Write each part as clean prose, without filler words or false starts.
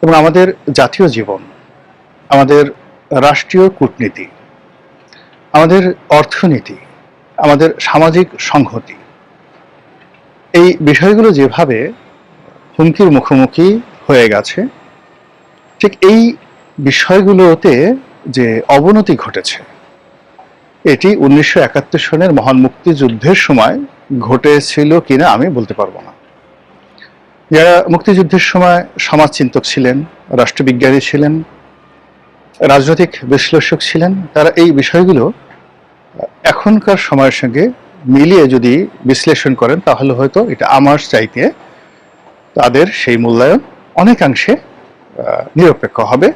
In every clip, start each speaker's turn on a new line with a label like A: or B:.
A: এবং আমাদের জাতীয় জীবন, আমাদের রাষ্ট্রীয় কূটনীতি, আমাদের অর্থনীতি, আমাদের সামাজিক সংহতি, এই বিষয়গুলো যেভাবে হুমকির মুখোমুখি হয়ে গেছে, ঠিক এই বিষয়গুলোতে যে অবনতি ঘটেছে, এটি 1971 সনের মহান মুক্তিযুদ্ধের সময় ঘটেছিল কিনা আমি বলতে পারবো না। যারা মুক্তিযুদ্ধের সময় সমাজচিন্তক ছিলেন, রাষ্ট্রবিজ্ঞানী ছিলেন, রাজনৈতিক বিশ্লেষক ছিলেন, তারা এই বিষয়গুলো এখনকার সময়ের সঙ্গে মিলিয়ে যদি বিশ্লেষণ করেন, তাহলে হয়তো এটা আমার চাইতে তাদের সেই মূল্যায়ন অনেকাংশে নিরপেক্ষ হবে,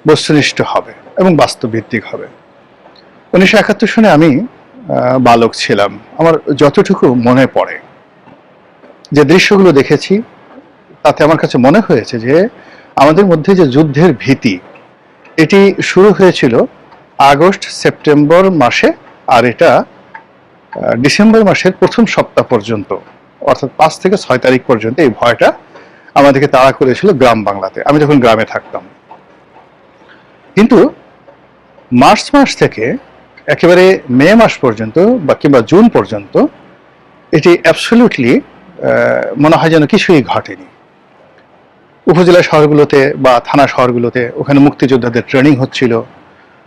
A: বস্তুনিষ্ঠ হবে এবং বাস্তবভিত্তিক হবে। 1971 সনে আমি বালক ছিলাম। আমার যতটুকু মনে পড়ে, যে দৃশ্যগুলো দেখেছি, তাতে আমার কাছে মনে হয়েছে যে আমাদের মধ্যে যে যুদ্ধের ভীতি, এটি শুরু হয়েছিল আগস্ট সেপ্টেম্বর মাসে, আর এটা ডিসেম্বর মাসের প্রথম সপ্তাহ পর্যন্ত, অর্থাৎ 5 থেকে 6 তারিখ পর্যন্ত এই ভয়টা আমাদেরকে তাড়া করেছিল গ্রাম বাংলাতে, আমি যখন গ্রামে থাকতাম। কিন্তু মার্চ মাস থেকে একেবারে মে মাস পর্যন্ত বা কিংবা জুন পর্যন্ত এটি অ্যাবসলিউটলি মনে হয় যেন কিছুই ঘটেনি। উপজেলা শহরগুলোতে বা থানা শহরগুলোতে ওখানে মুক্তিযোদ্ধাদের ট্রেনিং হচ্ছিল,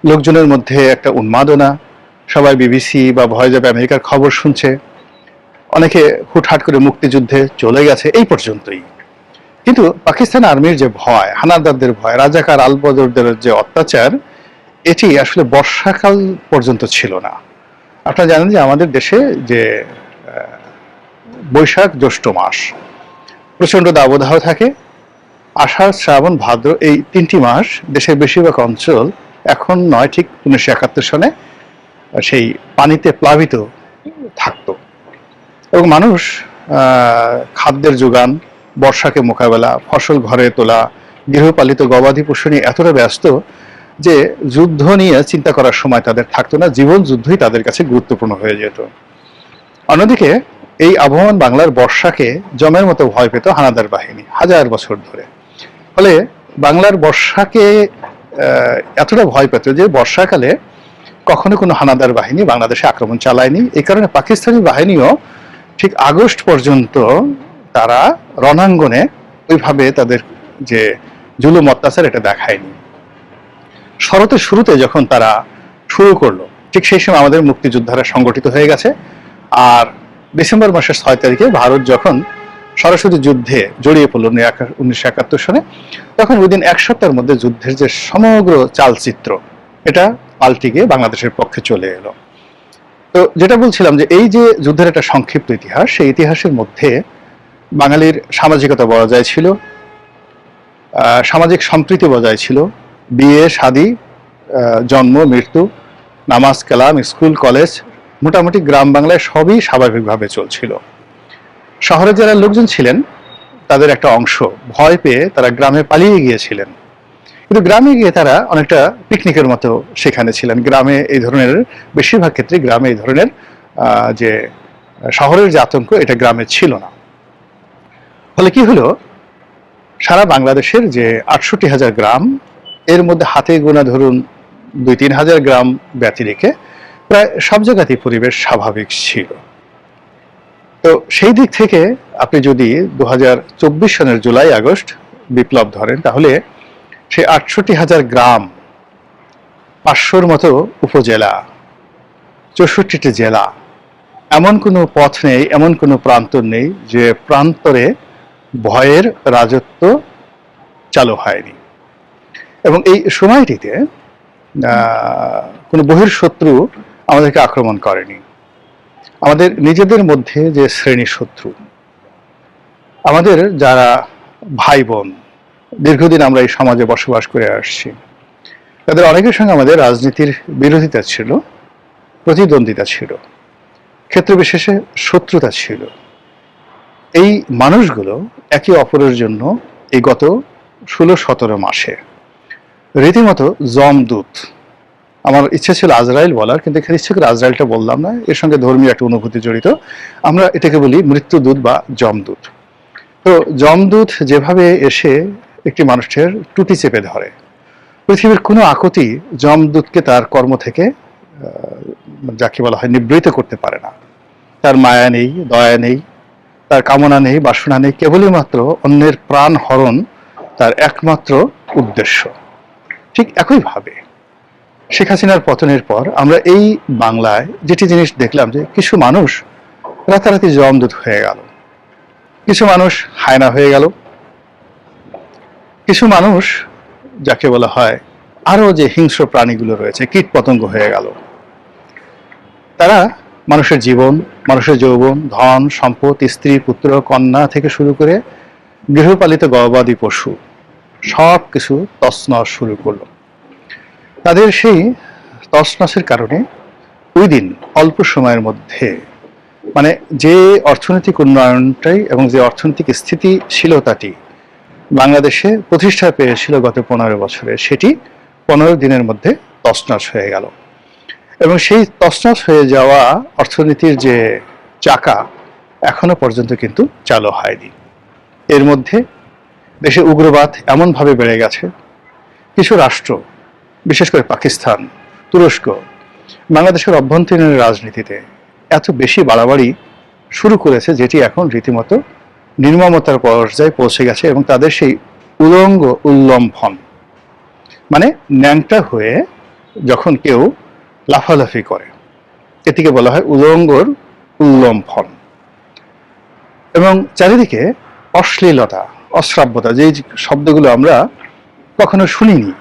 A: লোকজনের মধ্যে একটা উন্মাদনা, সবাই বিবিসি বা ভয়েস অফ আমেরিকার খবর শুনছে, অনেকে হুটহাট করে মুক্তিযুদ্ধে চলে গেছে, এই পর্যন্তই। কিন্তু পাকিস্তান আর্মির যে ভয়, হানাদারদের ভয়, রাজাকার আলবদরদের যে অত্যাচার, এটি আসলে বর্ষাকাল পর্যন্ত ছিল না। আপনারা জানেন যে আমাদের দেশে যে বৈশাখ জ্যৈষ্ঠ মাস প্রচণ্ড দাবদাহ থাকে, আষাঢ় শ্রাবণ ভাদ্র এই 3টি মাস দেশের বেশিরভাগ অঞ্চল এখন নয়, ঠিক 1971 সনে সেই পানিতে প্লাবিত থাকত এবং মানুষ খাদ্যের যোগান, বর্ষাকে মোকাবেলা, ফসল ঘরে তোলা, গৃহপালিত গবাদি পশু নিয়ে এতটা ব্যস্ত যে যুদ্ধ নিয়ে চিন্তা করার সময় তাদের থাকতো না, জীবন যুদ্ধই তাদের কাছে গুরুত্বপূর্ণ হয়ে যেত। অন্যদিকে এই আবহমান বাংলার বর্ষাকে জমের মতো ভয় পেত হানাদার বাহিনী হাজার বছর ধরে। ফলে বাংলার বর্ষাকে এতটা ভয় পেত যে বর্ষাকালে কখনো কোনো হানাদার বাহিনী বাংলাদেশে আক্রমণ চালায়নি। এই কারণে পাকিস্তানি বাহিনীও ঠিক আগস্ট পর্যন্ত তারা রণাঙ্গনে ওইভাবে তাদের যে জুলুম অত্যাচার এটা দেখায়নি। শরতের শুরুতে যখন তারা শুরু করলো, ঠিক সেই সময় আমাদের মুক্তিযোদ্ধারা সংগঠিত হয়ে গেছে। আর ডিসেম্বর মাসের 6 তারিখে ভারত যখন সরাসরি যুদ্ধে জড়িয়ে পড়ল 1971 সনে, তখন ওই দিন 1 সপ্তাহের মধ্যে যুদ্ধের যে সমগ্র চালচিত্র, এটা পাল্টে গিয়ে বাংলাদেশের পক্ষে চলে এলো। তো যেটা বলছিলাম যে এই যে যুদ্ধের একটা সংক্ষিপ্ত ইতিহাস, সেই ইতিহাসের মধ্যে বাঙালির সামাজিকতা বজায় ছিল, সামাজিক সম্প্রীতি বজায় ছিল, বিয়ে শাদী, জন্ম মৃত্যু, নামাজ কালাম, স্কুল কলেজ, মোটামুটি গ্রাম বাংলায় সবই স্বাভাবিকভাবে চলছিল। শহরে যারা লোকজন ছিলেন তাদের একটা অংশ ভয় পেয়ে তারা গ্রামে পালিয়ে গিয়েছিলেন, কিন্তু গ্রামে গিয়ে তারা অনেকটা পিকনিকের মতো সেখানে ছিলেন। গ্রামে এই ধরনের, বেশিরভাগ ক্ষেত্রে গ্রামে এই ধরনের যে শহরের যে আতঙ্ক, এটা গ্রামে ছিল না। ফলে কি হলো, সারা বাংলাদেশের যে 68,000 গ্রাম, এর মধ্যে হাতে গোনা ধরুন 2-3 হাজার গ্রাম ব্যতি রেখে প্রায় সব জায়গাতেই পরিবেশ স্বাভাবিক ছিল। তো সেই দিক থেকে আপনি যদি 2024 সনের জুলাই আগস্ট বিপ্লব ধরেন, তাহলে সেই 68,000 গ্রাম, 500-র মতো উপজেলা, 64টি জেলা, এমন কোনো পথ নেই, এমন কোনো প্রান্তর নেই যে প্রান্তরে ভয়ের রাজত্ব চালু হয়নি। এবং এই সময়টিতে কোনো বহির্শত্রু আমাদেরকে আক্রমণ করেনি। আমাদের নিজেদের মধ্যে যে শ্রেণী শত্রু, আমাদের যারা ভাই বোন, দীর্ঘদিন আমরা এই সমাজে বসবাস করে আসছি, তাদের অনেকের সঙ্গে আমাদের রাজনীতির বিরোধিতা ছিল, প্রতিদ্বন্দ্বিতা ছিল, ক্ষেত্রবিশেষে শত্রুতা ছিল। এই মানুষগুলো একে অপরের জন্য এই গত 16-17 মাসে রীতিমতো জমদূত, আমার ইচ্ছে ছিল আজরাইল বলার, কিন্তু এখানে ইচ্ছে করে আজরাইলটা বললাম না, এর সঙ্গে ধর্মীয় একটা অনুভূতি জড়িত, আমরা এটাকে বলি মৃত্যুদূত বা জমদূত। তো জমদূত যেভাবে এসে একটি মানুষের টুটি চেপে ধরে। পৃথিবীর কোনো আকতি যমদূতকে তার কর্ম থেকে যাকে বলা হয় নিবৃত করতে পারে না। তার মায়া নেই, দয়া নেই, তার কামনা নেই, বাসনা নেই, কেবলই মাত্র অন্যের প্রাণ হরণ তার একমাত্র উদ্দেশ্য। ঠিক একইভাবে শেখ হাসিনার পতনের পর আমরা এই বাংলায় যেটি জিনিস দেখলাম যে কিছু মানুষ রাতারাতি জমদূত হয়ে গেল, কিছু মানুষ হায়না হয়ে গেল, কিছু মানুষ যাকে বলা হয় আরো যে হিংস্র প্রাণীগুলো রয়েছে কীট পতঙ্গ হয়ে গেল। তারা মানুষের জীবন, মানুষের যৌবন, ধন সম্পদ, স্ত্রী পুত্র কন্যা থেকে শুরু করে গৃহপালিত গবাদি পশু সব কিছু তছনছ শুরু করলো। তাদের সেই তছনছের কারণে ওই দিন অল্প সময়ের মধ্যে মানে যে অর্থনৈতিক উন্নয়নটাই এবং যে অর্থনৈতিক স্থিতিশীলতাটি বাংলাদেশে প্রতিষ্ঠা পেয়েছিল গত 15 বছরে, সেটি 15 দিনের মধ্যে তছনছ হয়ে গেল। এবং সেই তছনছ হয়ে যাওয়া অর্থনীতির যে চাকা এখনো পর্যন্ত কিন্তু চালু হয়নি। এর মধ্যে দেশে উগ্রবাদ এমনভাবে বেড়ে গেছে, কিছু রাষ্ট্র বিশেষ করে পাকিস্তান, তুরস্ক বাংলাদেশের অভ্যন্তরীণ রাজনীতিতে এত বেশি বাড়াবাড়ি শুরু করেছে যেটি এখন রীতিমতো নির্মমতার পর্যায়ে পৌঁছে গেছে। এবং তাদের সেই উলঙ্গ উল্লম্ফন মানে ন্যাংটা হয়ে যখন কেউ লাফালাফি করে, এটিকে বলা হয় উলঙ্গর উল্লম্ফন। এবং চারিদিকে অশ্লীলতা, অশ্রাব্যতা, যে শব্দগুলো আমরা কখনো শুনিনি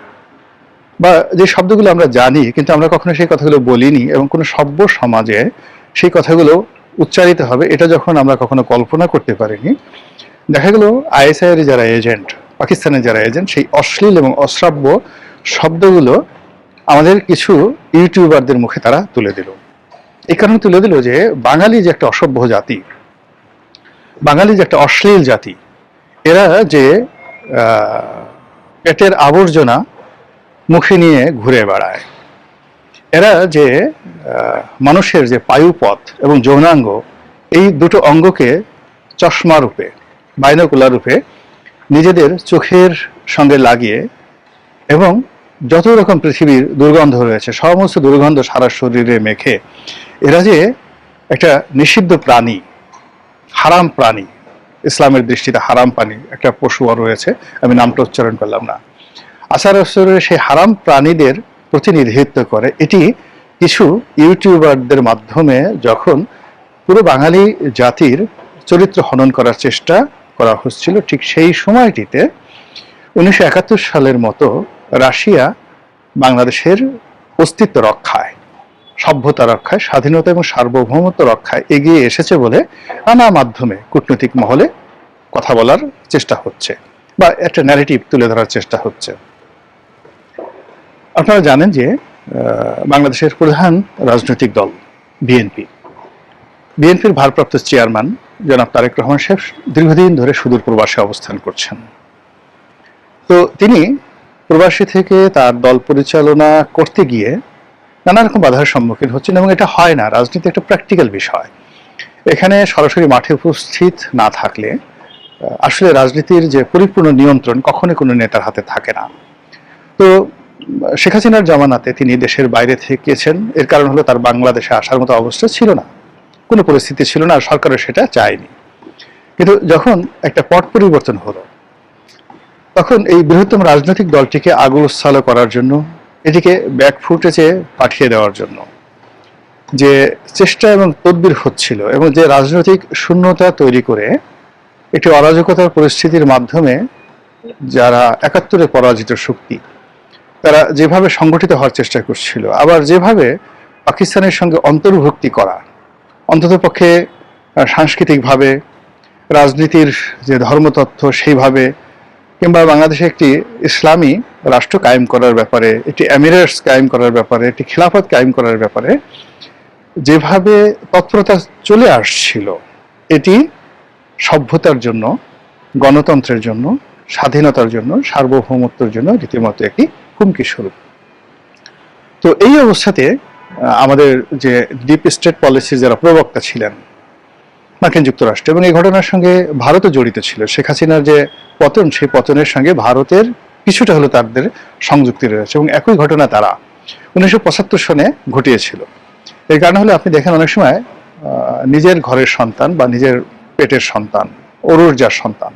A: বা যে শব্দগুলো আমরা জানি কিন্তু আমরা কখনো সেই কথাগুলো বলিনি এবং কোনো সভ্য সমাজে সেই কথাগুলো উচ্চারিত হবে এটা যখন আমরা কখনো কল্পনা করতে পারিনি, দেখা গেল আইএসআইয়ের যারা এজেন্ট, পাকিস্তানের যারা এজেন্ট, সেই অশ্লীল এবং অশ্রাব্য শব্দগুলো আমাদের কিছু ইউটিউবারদের মুখে তারা তুলে দিল। এই কারণে তুলে দিল যে বাঙালি যে একটা অসভ্য জাতি, বাঙালি যে একটা অশ্লীল জাতি, এরা যে পেটের আবর্জনা মুখে নিয়ে ঘুরে বেড়ায়, এরা যে মানুষের যে পায়ুপথ এবং যৌনাঙ্গ এই দুটো অঙ্গকে চশমা রূপে, বাইনোকুলার রূপে নিজেদের চোখের সঙ্গে লাগিয়ে এবং যত রকম পৃথিবীর দুর্গন্ধ রয়েছে সমস্ত দুর্গন্ধ সারা শরীরে মেখে এরা যে একটা নিষিদ্ধ প্রাণী, হারাম প্রাণী, ইসলামের দৃষ্টিতে হারাম প্রাণী একটা পশু রয়েছে, আমি নামটা উচ্চারণ করলাম না, আচার আচরণের সেই হারাম প্রাণীদের প্রতিনিধিত্ব করে। এটি কিছু ইউটিউবারদের মাধ্যমে যখন পুরো বাঙালি জাতির চরিত্র হনন করার চেষ্টা করা হচ্ছিল, ঠিক সেই সময়টিতে 1971 সালের মতো রাশিয়া বাংলাদেশের অস্তিত্ব রক্ষায়, সভ্যতা রক্ষায়, স্বাধীনতা এবং সার্বভৌমত্ব রক্ষায় এগিয়ে এসেছে বলে নানা মাধ্যমে কূটনৈতিক মহলে কথা বলার চেষ্টা হচ্ছে বা একটা ন্যারেটিভ তুলে ধরার চেষ্টা হচ্ছে। আপনারা জানেন যে বাংলাদেশের প্রধান রাজনৈতিক দল বিএনপির ভারপ্রাপ্ত চেয়ারম্যান জনাব তারেক রহমান সাহেব দীর্ঘদিন ধরে সুদূর প্রবাসে অবস্থান করছেন। তো তিনি প্রবাসী থেকে তার দল পরিচালনা করতে গিয়ে নানা রকম বাধার সম্মুখীন হচ্ছেন এবং এটা হয় না, রাজনীতি একটা প্র্যাকটিক্যাল বিষয়। এখানে সরাসরি মাঠে উপস্থিত না থাকলে আসলে রাজনীতির যে পরিপূর্ণ নিয়ন্ত্রণ কখনোই কোনো নেতার হাতে থাকে না। তো শেখ হাসিনার জামানাতে তিনি দেশের বাইরে থেকেছেন, এর কারণ হলো তার বাংলাদেশে আসার মতো অবস্থা ছিল না, কোনো পরিস্থিতি ছিল না, আর সরকারও সেটা চায়নি। কিন্তু যখন একটা পট পরিবর্তন হলো তখন এই বৃহত্তম রাজনৈতিক দলটিকে আগুলসালো করার জন্য, এটিকে ব্যাকফুটেজে পাঠিয়ে দেওয়ার জন্য যে চেষ্টা এবং তদবির হচ্ছিল এবং যে রাজনৈতিক শূন্যতা তৈরি করে একটি অরাজকতার পরিস্থিতির মাধ্যমে যারা 71-এ পরাজিত শক্তি তারা যেভাবে সংগঠিত হওয়ার চেষ্টা করছিল, আবার যেভাবে পাকিস্তানের সঙ্গে অন্তর্ভুক্তি করা, অন্ততপক্ষে সাংস্কৃতিকভাবে, রাজনীতির যে ধর্মতত্ত্ব সেইভাবে, কিংবা বাংলাদেশে একটি ইসলামী রাষ্ট্র কায়েম করার ব্যাপারে, একটি এমিরেটস কায়েম করার ব্যাপারে, একটি খিলাফত কায়েম করার ব্যাপারে যেভাবে তৎপরতা চলে আসছিল, এটি সভ্যতার জন্য, গণতন্ত্রের জন্য, স্বাধীনতার জন্য, সার্বভৌমত্বের জন্য রীতিমতো একটি হুমকি স্বরূপ। তো এই অবস্থাতে আমাদের যে ডিপ স্টেট পলিসির যারা প্রবক্তা ছিলেন মার্কিন যুক্তরাষ্ট্র, এবং এই ঘটনার সঙ্গে ভারতও জড়িত ছিল। শেখ হাসিনার যে পতন, সেই পতনের সঙ্গে ভারতের কিছুটা হলো তাদের সংযুক্তি রয়েছে, এবং একই ঘটনা তারা 1975 সনে ঘটিয়েছিল। এর কারণ হলো আপনি দেখেন অনেক সময় নিজের ঘরের সন্তান বা নিজের পেটের সন্তান, অরুর যার সন্তান,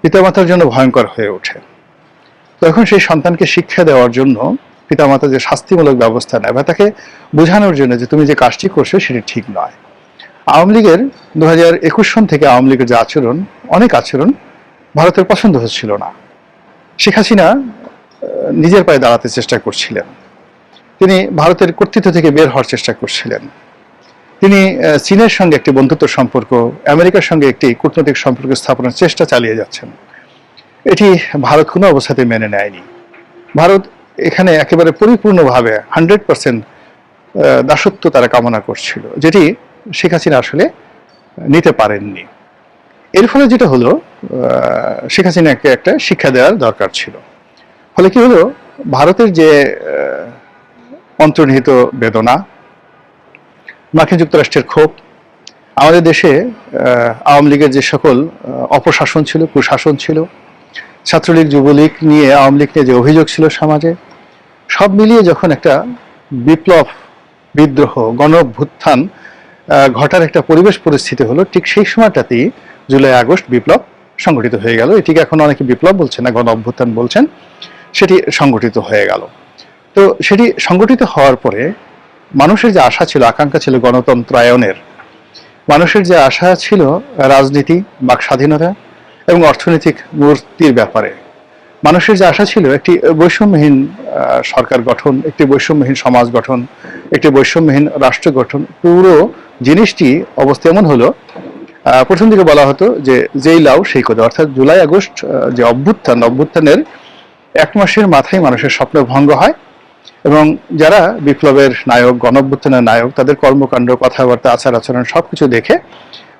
A: পিতামাতার জন্য ভয়ঙ্কর হয়ে ওঠে। তখন সেই সন্তানকে শিক্ষা দেওয়ার জন্য পিতামাতা যে শাস্তিমূলক ব্যবস্থা নেয়, বা তাকে বোঝানোর জন্য যে তুমি যে কাজটি করছো সেটি ঠিক নয়। আওয়ামী লীগের 2021 সন থেকে আওয়ামী লীগের যে আচরণ, অনেক আচরণ ভারতের পছন্দ হচ্ছিল না। শেখ হাসিনা নিজের পায়ে দাঁড়াতে চেষ্টা করছিলেন, তিনি ভারতের কর্তৃত্ব থেকে বের হওয়ার চেষ্টা করছিলেন। তিনি চীনের সঙ্গে একটি বন্ধুত্ব সম্পর্ক, আমেরিকার সঙ্গে একটি কূটনৈতিক সম্পর্ক স্থাপনের চেষ্টা চালিয়ে যাচ্ছেন। এটি ভারত কোনো অবস্থাতে মেনে নেয়নি। ভারত এখানে একেবারে পরিপূর্ণভাবে 100% দাসত্ব তারা কামনা করছিল, যেটি শেখ হাসিনা আসলে নিতে পারেননি। এর ফলে যেটা হলো, শেখ হাসিনাকে একটা শিক্ষা দেওয়ার দরকার ছিল। ফলে কি হলো, ভারতের যে অন্তর্নিহিত বেদনা, মার্কিন যুক্তরাষ্ট্রের ক্ষোভ, আমাদের দেশে আওয়ামী লীগের যে সকল অপশাসন ছিল, কুশাসন ছিল, ছাত্রলীগ যুবলীগ নিয়ে, আওয়ামী লীগ নিয়ে যে অভিযোগ ছিল সমাজে, সব মিলিয়ে যখন একটা বিপ্লব, বিদ্রোহ, গণ অভ্যুত্থান ঘটার একটা পরিবেশ পরিস্থিতি হলো, ঠিক সেই সময়টাতেই জুলাই আগস্ট বিপ্লব সংগঠিত হয়ে গেল। এটিকে এখন অনেকে বিপ্লব বলছেন না, গণ অভ্যুত্থান বলছেন। সেটি সংগঠিত হয়ে গেল। তো সেটি সংগঠিত হওয়ার পরে মানুষের যে আশা ছিল, আকাঙ্ক্ষা ছিল গণতন্ত্রায়নের, মানুষের যে আশা ছিল রাজনীতি, বাক স্বাধীনতা এবং অর্থনৈতিক মুক্তির ব্যাপারে, মানুষের যে আশা ছিল একটি বৈষম্যহীন সরকার গঠন, একটি বৈষম্যহীন সমাজ গঠন, একটি বৈষম্যহীন রাষ্ট্র গঠন, পুরো জিনিসটি অবস্থা এমন হলো, প্রথম দিকে বলা হতো যে যেই লাউ সেই কোদা, অর্থাৎ জুলাই আগস্ট যে অভ্যুত্থানের 1 মাসের মাথায় মানুষের স্বপ্ন ভঙ্গ হয়, এবং যারা বিপ্লবের নায়ক, গণ অভ্যুত্থানের নায়ক, তাদের কর্মকাণ্ড, কথাবার্তা, আচার আচরণ সবকিছু দেখে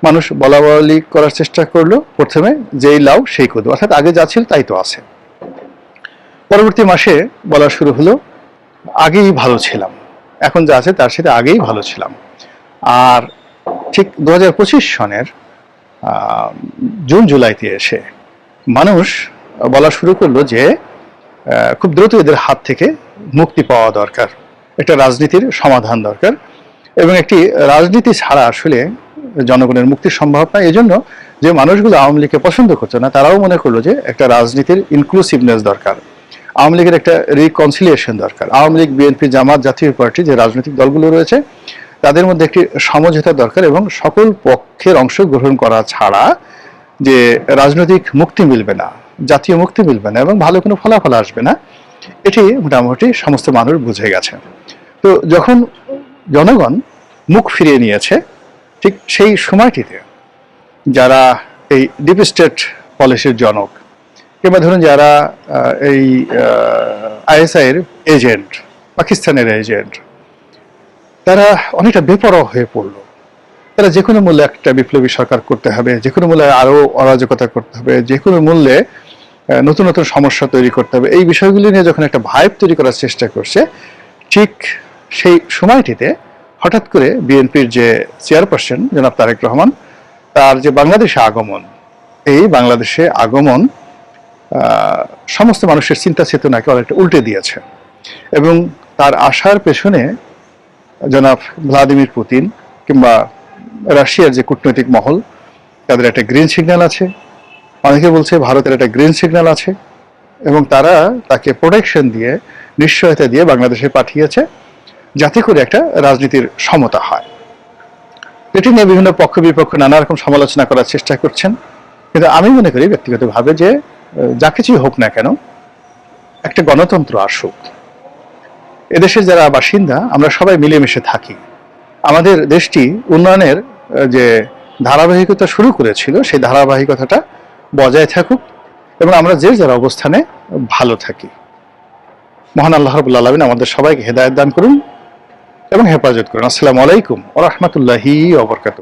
A: মানুষ বলা বলি করার চেষ্টা করলো, প্রথমে যেই লাউ সেই কদু, অর্থাৎ আগে যা ছিল তাই তো আছে। পরবর্তী মাসে বলা শুরু হলো আগেই ভালো ছিলাম, এখন যা আছে তার সাথে আগেই ভালো ছিলাম। আর ঠিক 2025 সনের জুন জুলাইতে এসে মানুষ বলা শুরু করলো যে খুব দ্রুত এদের হাত থেকে মুক্তি পাওয়া দরকার, একটা রাজনীতির সমাধান দরকার, এবং একটি রাজনীতি ছাড়া আসলে জনগণের মুক্তি সম্ভব না। এই জন্য যে মানুষগুলো আওয়ামী লীগকে পছন্দ করছে না, তারাও মনে করলো যে একটা রাজনীতির ইনক্লুসিভনেস দরকার, আওয়ামী লীগের একটা রিকনসিলিয়েশন দরকার। আওয়ামী লীগ, বিএনপি, জামাত, জাতীয় পার্টি যে রাজনৈতিক দলগুলো রয়েছে, তাদের মধ্যে একটি সমঝোতা দরকার, এবং সকল পক্ষের অংশগ্রহণ করা ছাড়া যে রাজনৈতিক মুক্তি মিলবে না, জাতীয় মুক্তি মিলবে না, এবং ভালো কোনো ফলাফল আসবে না, এটি মোটামুটি সমস্ত মানুষ বুঝে গেছে। তো যখন জনগণ মুখ ফিরিয়ে নিয়েছে, ঠিক সেই সময়টিতে যারা এই ডিপ স্টেট পলিসির জনক, কিংবা ধরুন যারা এই আইএসআই এর এজেন্ট, পাকিস্তানের এজেন্ট, তারা অনেকটা বেপরোয়া হয়ে পড়লো। তারা যে কোনো মূল্যে একটা বিপ্লবী সরকার করতে হবে, যে কোনো মূল্যে আরো অরাজকতা করতে হবে, যে কোনো মূল্যে নতুন নতুন সমস্যা তৈরি করতে হবে, এই বিষয়গুলি নিয়ে যখন একটা ভাইব তৈরি করার চেষ্টা করছে, ঠিক সেই সময়টিতে হঠাৎ করে বিএনপির যে চেয়ারপারসন জনাব তারেক রহমান, তার যে বাংলাদেশে আগমন, এই বাংলাদেশে আগমন সমস্ত মানুষের চিন্তা চেতনাকে অনেকটা উল্টে দিয়েছে। এবং তার আসার পেছনে জনাব ভ্লাদিমির পুতিন কিংবা রাশিয়ার যে কূটনৈতিক মহল, তাদের একটা গ্রিন সিগন্যাল আছে, অনেকে বলছে ভারতের একটা গ্রিন সিগন্যাল আছে, এবং তারা তাকে প্রোটেকশন দিয়ে, নিশ্চয়তা দিয়ে বাংলাদেশে পাঠিয়েছে, যাতে করে একটা রাজনীতির সমতা হয়। এটি নিয়ে বিভিন্ন পক্ষ বিপক্ষ নানা রকম সমালোচনা করার চেষ্টা করছেন, কিন্তু আমি মনে করি ব্যক্তিগতভাবে যে যা কিছুই হোক না কেন, একটা গণতন্ত্র আসুক। এদেশের যারা বাসিন্দা, আমরা সবাই মিলেমিশে থাকি, আমাদের দেশটি উন্নয়নের যে ধারাবাহিকতা শুরু করেছিল, সেই ধারাবাহিকতাটা বজায় থাকুক, এবং আমরা যে যার অবস্থানে ভালো থাকি। মহান আল্লাহ রাব্বুল আলামিন আমাদের সবাইকে হেদায়েত দান করুন এবং হেফাজত করুন। আসসালামু আলাইকুম ওয়া রাহমাতুল্লাহি ওয়া বারাকাতুহু।